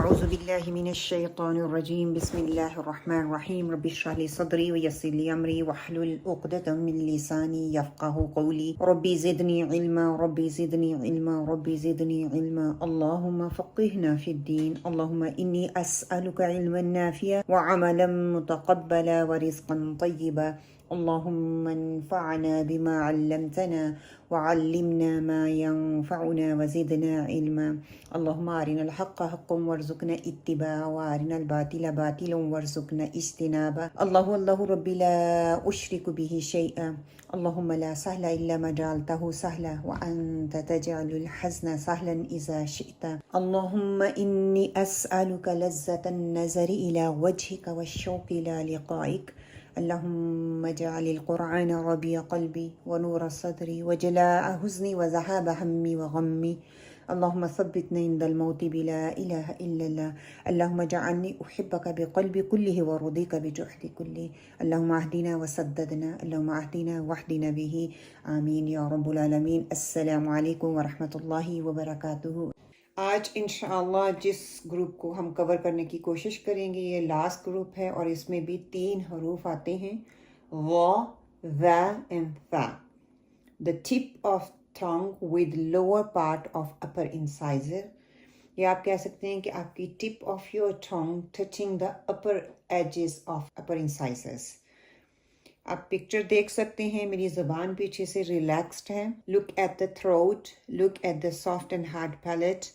أعوذ بالله من الشيطان الرجيم بسم الله الرحمن الرحيم رب اشرح لي صدري ويسر لي أمري واحلل عقدة من لساني يفقهوا قولي ربي زدني علما ربي زدني علما ربي زدني علما اللهم فقهنا في الدين اللهم إني أسألك علما نافعا وعملا متقبلا ورزقا طيبا اللهم انفعنا بما علمتنا وعلمنا ما ينفعنا وزدنا علما اللهم أرنا الحق حقا وارزقنا اتباعه وأرنا الباطل باطلا وارزقنا اجتنابه الله ربي لا أشرك به شيئا اللهم لا سهل إلا ما جعلته سهلا وأنت تجعل الحزن سهلا إذا شئت اللهم إني أسألك لذة النظر إلى وجهك والشوق إلى لقائك اللهم اجعل القرآن ربيع قلبي ونور صدري وجلاء حزني وذهاب همي وغمي اللهم ثبتنا عند الموت بلا إله إلا الله اللهم اجعلني أحبك بقلبي كله ورضيك بجهدي كله اللهم اهدنا وسددنا اللهم اهدنا واهدنا به آمين يا رب العالمين السلام عليكم ورحمة الله وبركاته। आज इंशाअल्लाह जिस ग्रुप को हम कवर करने की कोशिश करेंगे ये लास्ट ग्रुप है और इसमें भी 3 हरूफ आते हैं वा, वा एंड था। The tip of tongue with lower part of upper incisor, या आप कह सकते हैं कि आपकी tip of your tongue touching the upper edges of upper incisors. आप पिक्चर देख सकते हैं, मेरी ज़बान पीछे से रिलैक्स्ड है। Look at the throat, look at the soft and hard palate,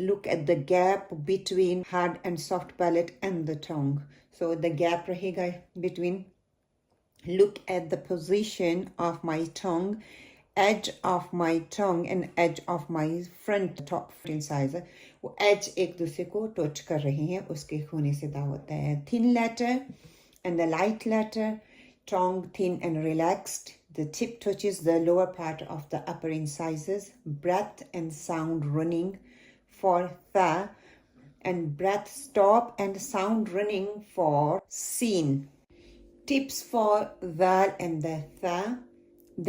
look at the gap between hard and soft palate and the tongue. So the gap rahega between. Look at the position of my tongue, edge of my tongue and edge of my front top incisor. वो edge एक दूसरे को touch कर रहे हैं, उसके होने से दावा होता है। Thin letter and the light letter, tongue thin and relaxed. The tip touches the lower part of the upper incisors. Breath and sound running for tha, and breath stop and sound running for sin. Tips for val and the tha.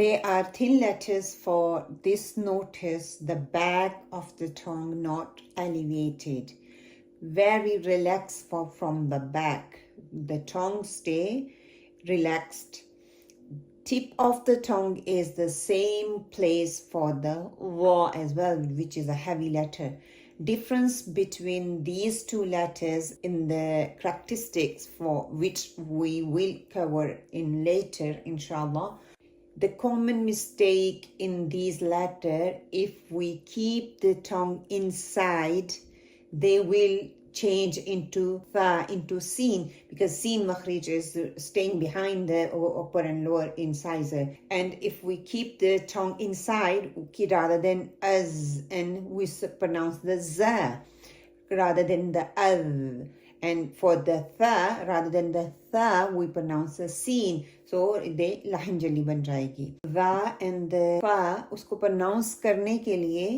They are thin letters for this notice the back of the tongue not elevated. Very relaxed from the back. The tongue stay relaxed. Tip of the tongue is the same place for the wa as well, which is a heavy letter. Difference between these two letters in the characteristics for which we will cover in later inshallah. The common mistake in these letters, if we keep the tongue inside, they will change into tha, into seen, because seen makhrij is staying behind the upper and lower incisor. And if we keep the tongue inside, rather than az, and we pronounce the za rather than the av. And for the tha, rather than the tha, we pronounce the seen. So they lahanjali ban jayegi. Va and the fa, usko pronounce करने के लिए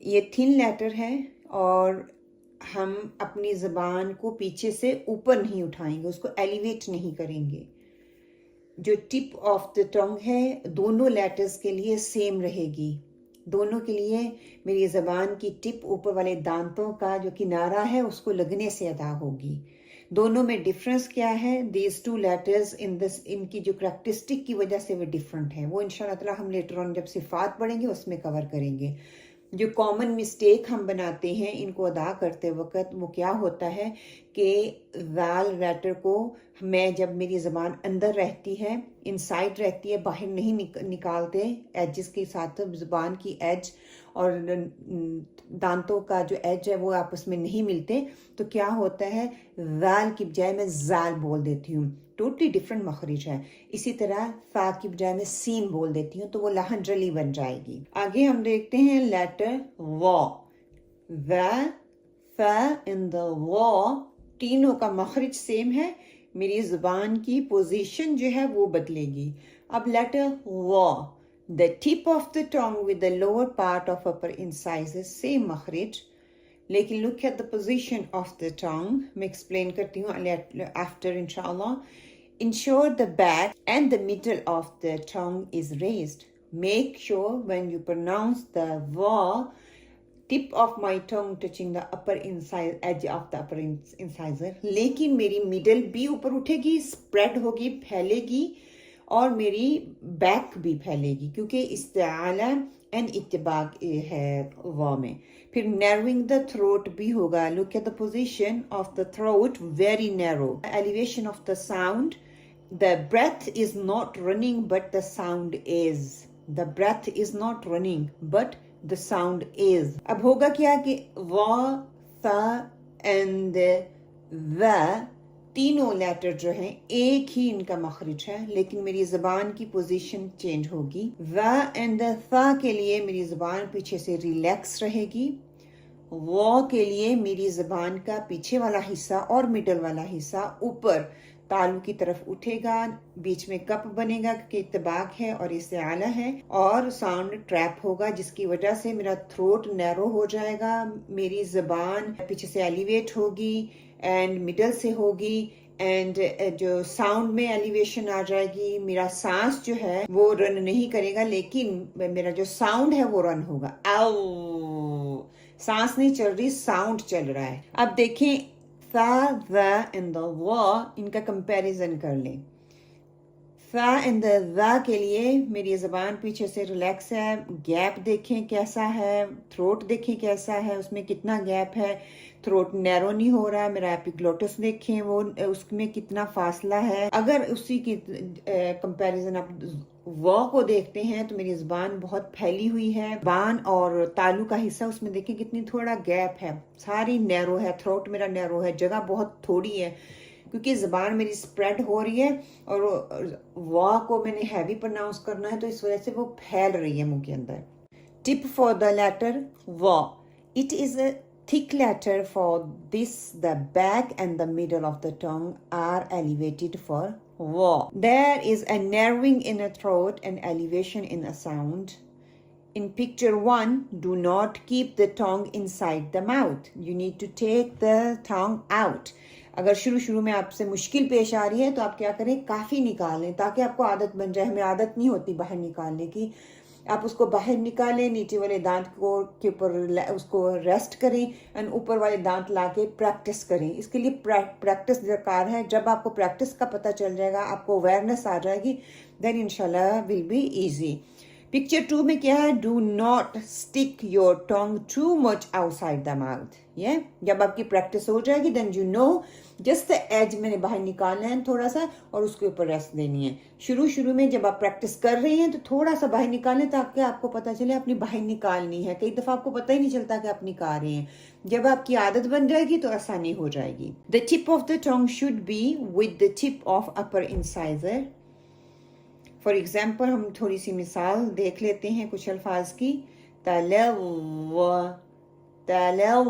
ये thin letter है और हम अपनी ज़बान को पीछे से ऊपर नहीं उठाएंगे, उसको एलिवेट नहीं करेंगे। जो टिप ऑफ द टंग है दोनों लेटर्स के लिए सेम रहेगी। दोनों के लिए मेरी ज़बान की टिप ऊपर वाले दांतों का जो किनारा है उसको लगने से अदा होगी। दोनों में डिफरेंस क्या है? These two letters in this, इनकी जो करैक्टरिस्टिक की वजह से वो डिफरेंट है, वो इंशाअल्लाह ताला हम लेटर ऑन जब सिफात पढ़ेंगे उसमें कवर करेंगे। जो कॉमन मिस्टेक हम बनाते हैं इनको अदा करते वक्त वो क्या होता है कि वाल लेटर को मैं जब मेरी ज़बान अंदर रहती है, इनसाइड रहती है, बाहर नहीं निकालते, एजेस के साथ ज़बान की एज और दांतों का जो एज है वो आपस में नहीं मिलते, तो क्या होता है वाल की बजाय मैं जाल बोल देती हूँ। टोटली डिफरेंट मखरिज है। इसी तरह फा की बजाय मैं सीन बोल देती हूँ तो वो लहंजली बन जाएगी। आगे हम देखते हैं लेटर वा। फा इन द वा, तीनों का मखरिज सेम है, मेरी ज़ुबान की पोजीशन जो है वो बदलेगी। अब लेटर वा, the tip of the tongue with the lower part of upper incisor, same मखरिज, लेकिन look at the position of the tongue. मैं एक्सप्लेन करती हूँ आफ्टर इंशाअल्लाह। Ensure the back and the middle of the tongue is raised. Make sure when you pronounce the va, tip of my tongue touching the upper as of the upper incisor, लेकिन मेरी middle भी ऊपर उठेगी, spread होगी, फैलेगी, और मेरी back भी फैलेगी, क्योंकि इस्तिआला एंड इत्तिबाक है वा में। फिर नैरोइंग द थ्रोट भी होगा। Look at the position of the throat, very narrow. Elevation of the sound, the breath is not running but the sound is, the breath is not running but the sound is. अब होगा क्या कि वा, सा and व तीनों letter जो हैं एक ही इनका मखरज है, लेकिन मेरी ज़बान की पोजीशन चेंज होगी। व एंड सा के लिए मेरी ज़बान पीछे से रिलैक्स रहेगी, वो के लिए मेरी ज़बान का पीछे वाला हिस्सा और मिडल वाला हिस्सा ऊपर तालू की तरफ उठेगा, बीच में कप बनेगा क्योंकि इत्तबाक है और इससे आला है, और साउंड ट्रैप होगा जिसकी वजह से मेरा थ्रोट नैरो हो जाएगा, मेरी ज़बान पीछे से एलिवेट होगी एंड मिडल से होगी, एंड जो साउंड में एलिवेशन आ जाएगी। मेरा सांस जो है वो रन नहीं करेगा, लेकिन मेरा जो साउंड है वो रन होगा। आओ, सांस नहीं चल रही, साउंड चल रहा है। अब देखें सा, ज़ एंड द व, इनका कंपैरिजन कर लें। सा एंड द ज़ के लिए मेरी ज़बान पीछे से रिलैक्स है, गैप देखें कैसा है, थ्रोट देखें कैसा है, उसमें कितना गैप है, थ्रोट नैरो नहीं हो रहा है। मेरा एपिग्लोटिस देखें वो उसमें कितना फासला है। अगर उसी की कंपैरिजन आप व को देखते हैं तो मेरी ज़बान बहुत फैली हुई है, ज़बान और तालू का हिस्सा उसमें देखें कितनी थोड़ा गैप है, सारी नैरो है, थ्रोट मेरा नैरो है, जगह बहुत थोड़ी है क्योंकि ज़बान मेरी स्प्रेड हो रही है और वा को मैंने हैवी प्रोनाउंस करना है तो इस वजह से वो फैल रही है मुंह के अंदर। टिप फॉर द लेटर वा, it is a thick letter. For this, the back and the middle of the tongue are elevated for wa. There is a narrowing in the throat and elevation in a sound. In picture 1, do not keep the tongue inside the mouth. You need to take the tongue out. अगर शुरू में आपसे मुश्किल पेश आ रही है तो आप क्या करें, काफ़ी निकालें ताकि आपको आदत बन जाए। हमें आदत नहीं होती बाहर निकालने की, आप उसको बाहर निकालें, नीचे वाले दांत को के ऊपर उसको रेस्ट करें एंड ऊपर वाले दांत लाके प्रैक्टिस करें। इसके लिए प्रैक्टिस दरकार है। जब आपको प्रैक्टिस का पता चल जाएगा, आपको अवेयरनेस आ जाएगी, देन इंशाल्लाह विल बी इजी। पिक्चर 2 में क्या है, do not stick your tongue too much outside the mouth. ये जब आपकी प्रैक्टिस हो जाएगी then you know just the edge मैंने बाहर निकालना है थोड़ा सा और उसके ऊपर रेस्ट देनी है। शुरू में जब आप प्रैक्टिस कर रही हैं तो थोड़ा सा बाहर निकालें ताकि आपको पता चले अपनी बाहर निकालनी है। कई दफ़ा आपको पता ही नहीं चलता कि आप निकाल रहे हैं। जब आपकी आदत बन जाएगी तो आसानी हो जाएगी। The tip of the tongue should be with the tip of upper incisor. For example हम थोड़ी सी मिसाल देख लेते हैं कुछ अल्फाज की। तलव, तलव,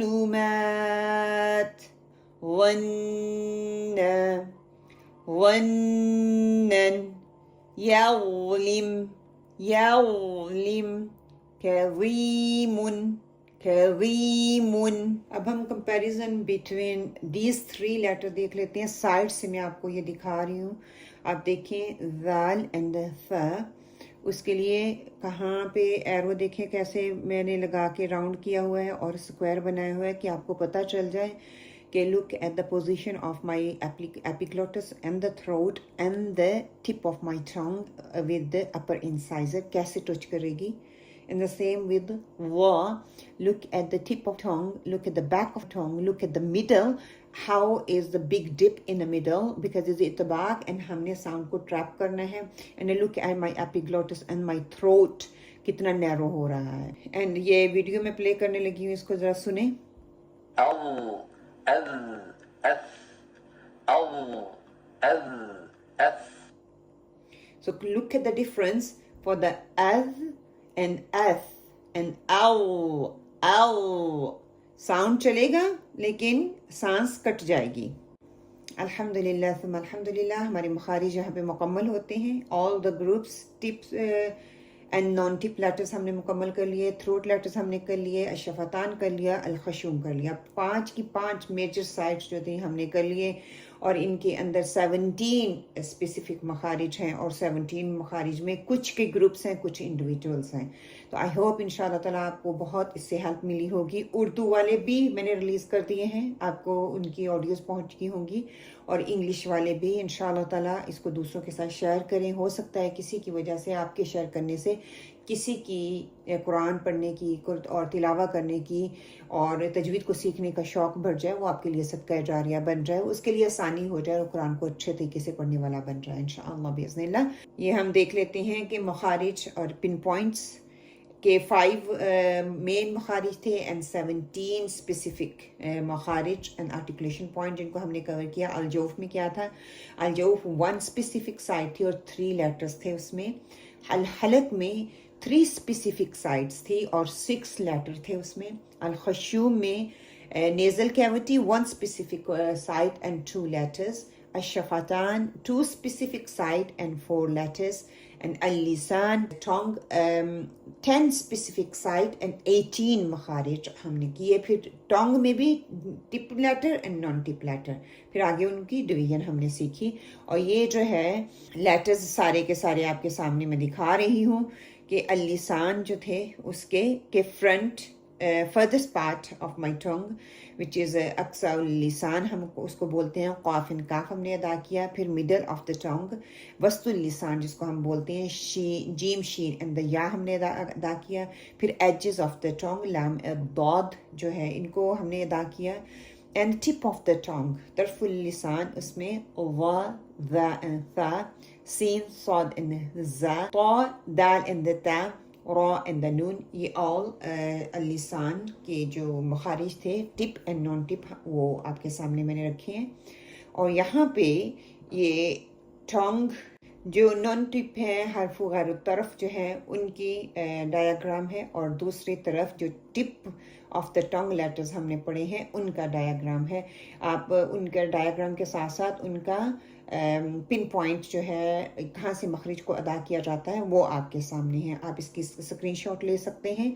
औलुमात, वन, वन्नन, यौलिम, यौलिम, करीमुन, करीमुन। अब हम कंपैरिजन बिटवीन दीज 3 लेटर देख लेते हैं। साइड से मैं आपको ये दिखा रही हूँ, आप देखें ज़ाल एंड फ़। उसके लिए कहाँ पे एरो देखें कैसे मैंने लगा के राउंड किया हुआ है और स्क्वायर बनाया हुआ है कि आपको पता चल जाए कि look at the position of my epiglottis and the throat and the tip of my tongue with the upper incisor कैसे टच करेगी। And the same with wa, look at the tip of tongue, look at the back of tongue, look at the middle, how is the big dip in the middle because it's at the back and हमने sound को trap करना है। And I look at my epiglottis and my throat कितना narrow हो रहा है। And ये video में play करने लगी हूँ, इसको जरा सुने। So look at the difference for the as and as and ow, ow sound चलेगा लेकिन सांस कट जाएगी। अल्हम्दुलिल्लाह सुम्मा अल्हम्दुलिल्लाह, हमारे मखारिज यहाँ पे मुकम्मल होते हैं। All the groups tips and non tip letters हमने मुकम्मल कर लिए, थ्रोट लेटर्स हमने कर लिए, अशफतान कर लिया, अलखशूम कर लिया। 5 की 5 मेजर साइड्स जो थी हमने कर लिए और इनके अंदर 17 स्पेसिफिक मखारिज हैं और 17 मखारिज में कुछ के ग्रुप्स हैं, कुछ इंडिविजुअल्स हैं। तो आई होप इंशाल्लाह ताला आपको बहुत इससे हेल्प मिली होगी। उर्दू वाले भी मैंने रिलीज़ कर दिए हैं, आपको उनकी ऑडियोज़ पहुंच गई होंगी, और इंग्लिश वाले भी। इंशाल्लाह ताला इसको दूसरों के साथ शेयर करें। हो सकता है किसी की वजह से, आपके शेयर करने से किसी की कुरान पढ़ने की और तिलावा करने की और तजवीद को सीखने का शौक़ बढ़ जाए, वो आपके लिए सदका जारिया बन जाए, उसके लिए आसानी हो जाए और कुरान को अच्छे तरीके से पढ़ने वाला बन जाए इंशाअल्लाह बिइज़्निल्लाह। ये हम देख लेते हैं कि मखारिज और पिन पॉइंट्स के 5 मेन मखारिज थे एंड 17 स्पेसिफिक मखारिज एंड आर्टिकुलेशन पॉइंट जिनको हमने कवर किया। अलजौफ में क्या था? अलजौफ 1 स्पेसिफिक साइड थी और 3 लेटर्स थे उसमें। हलक में 3 स्पेसिफिक साइड्स थी और 6 लेटर थे उसमें। अल-खशूम में nasal cavity 1 specific side and 2 letters. अश-शफ़तान 2 specific side and 4 letters, and al-lisan tongue 10 specific side and 18 makharij हमने किए। फिर tongue में भी tip letter and non tip letter, फिर आगे उनकी डिवीजन हमने सीखी। और ये जो है लेटर्स सारे के सारे आपके सामने मैं दिखा रही हूँ कि al-lisan जो थे उसके के front furthest part of my tongue which is अक्साउल लिसान हम उसको बोलते हैं, क़ाफ एंड काफ हमने अदा किया। फिर मिडल ऑफ द टंग वस्तुल लिसान जिसको हम बोलते हैं, जीम शीन एंड द या हमने अदा किया। फिर एजेस ऑफ द टंग लाम दौद जो है इनको हमने अदा किया। And tip of the tongue तरफुल लिसान, उसमें वा दा सीन सौद एंड ज़ा ता दाल एंड ता रॉ एंड द नून, ये ऑल लिसान के जो मखारिज थे टिप एंड नॉन टिप वो आपके सामने मैंने रखे हैं। और यहाँ पे ये टंग जो नॉन टिप है हरफ गैर तरफ जो है उनकी डायग्राम है, और दूसरी तरफ जो tip of the tongue letters हमने पढ़े हैं उनका डायग्राम है। आप उनका डायग्राम के साथ साथ उनका पिन पॉइंट जो है कहाँ से मखरिज को अदा किया जाता है वो आपके सामने है। आप इसकी स्क्रीनशॉट ले सकते हैं,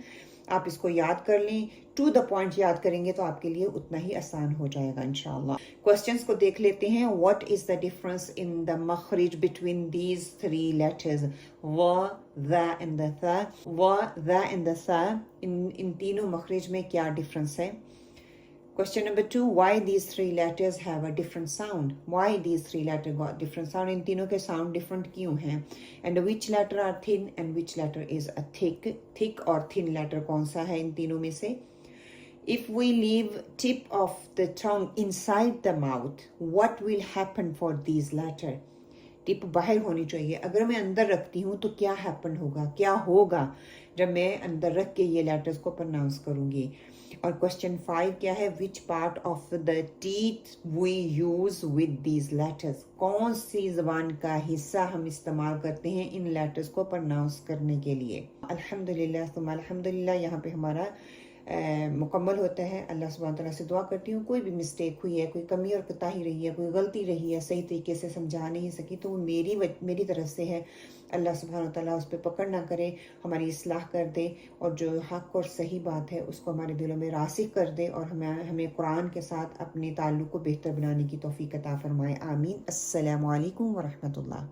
आप इसको याद कर लें। टू द पॉइंट याद करेंगे तो आपके लिए उतना ही आसान हो जाएगा इंशाल्लाह। क्वेश्चंस को देख लेते हैं। What is the difference in the मखरिज बिटवीन दीज 3 लेटर्स व द एंड द थ? व द एंड द थ इन तीनों मखरिज में क्या डिफरेंस है? Question number 2, why these 3 letters have a different sound? Why these 3 letters got different sound? इन तीनों के sound different क्यों हैं? And which letter are thin and which letter is a thick? Thick और thin letter कौन सा है इन तीनों में से? If we leave tip of the tongue inside the mouth, what will happen for these letters? Tip बाहर होनी चाहिए, अगर मैं अंदर रखती हूँ तो क्या हैपन होगा, क्या होगा जब मैं अंदर रख के ये लेटर्स को प्रोनाउंस करूँगी? और क्वेश्चन 5 क्या है? Which part of the teeth we use with these letters? कौन सी ज़बान का हिस्सा हम इस्तेमाल करते हैं इन लेटर्स को प्रोनाउंस करने के लिए? अल्हम्दुलिल्लाह सुम्मा अल्हम्दुलिल्लाह, यहाँ पे हमारा मुकम्मल होता है। अल्लाह सुब्हान तआला से दुआ करती हूँ कोई भी मिस्टेक हुई है, कोई कमी और कोताही रही है, कोई गलती रही है, सही तरीके से समझा नहीं सकी तो वो मेरी तरफ से है। अल्लाह सुब्हान तआला उस पर पकड़ ना करे, हमारी इस्लाह कर दे और जो हक और सही बात है उसको हमारे दिलों में रासिख कर दे और हमें कुरान के साथ अपने ताल्लुक़ को बेहतर बनाने की तौफीक अता फरमाए। आमीन। अस्सलामु अलैकुम व रहमतुल्लाह।